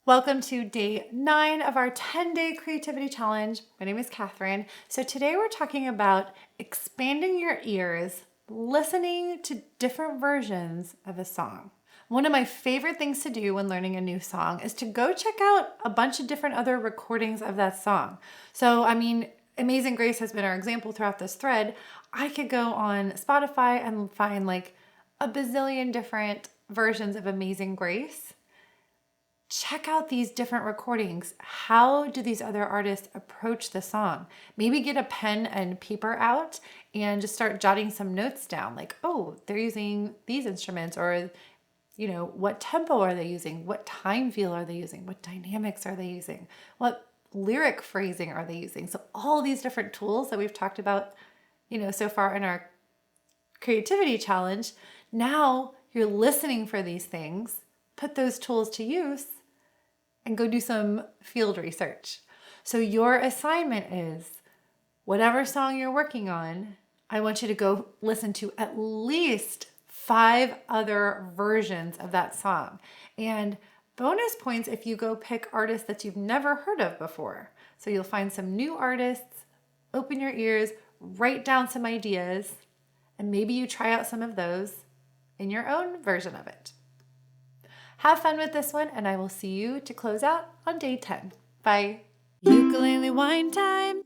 Welcome to day 9 of our 10-day creativity challenge. My name is Kathryn. So today we're talking about expanding your ears, listening to different versions of a song. One of my favorite things to do when learning a new song is to go check out a bunch of different other recordings of that song. So, Amazing Grace has been our example throughout this thread. I could go on Spotify and find like a bazillion different versions of Amazing Grace. Check out these different recordings. How do these other artists approach the song? Maybe get a pen and paper out and just start jotting some notes down, like, oh, they're using these instruments, or what tempo are they using? What time feel are they using? What dynamics are they using? What lyric phrasing are they using? So all these different tools that we've talked about, so far in our creativity challenge, now you're listening for these things, put those tools to use, and go do some field research. So your assignment is, whatever song you're working on, I want you to go listen to at least 5 other versions of that song. And bonus points if you go pick artists that you've never heard of before. So you'll find some new artists, open your ears, write down some ideas, and maybe you try out some of those in your own version of it. Have fun with this one, and I will see you to close out on day 10. Bye. Ukulele wine time.